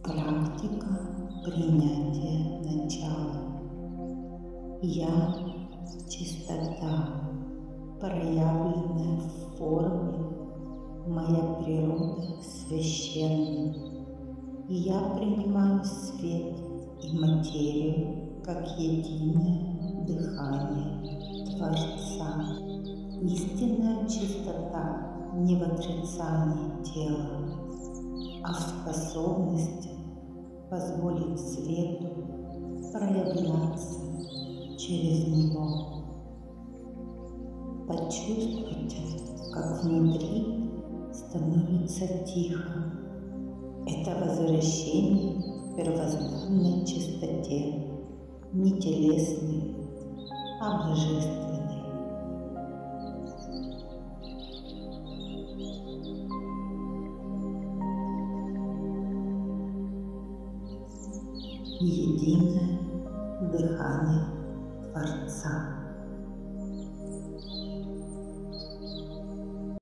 Практика принятия начала. Я — чистота, проявленная в форме, моя природа священна. Я принимаю свет и материю как единое дыхание Творца. Истинная чистота не в отрицании тела, а в способности позволить свету проявляться через него. Почувствуйте, как внутри становится тихо. Это возвращение к первозданной чистоте, не телесной, а божественной. Единое дыхание Творца.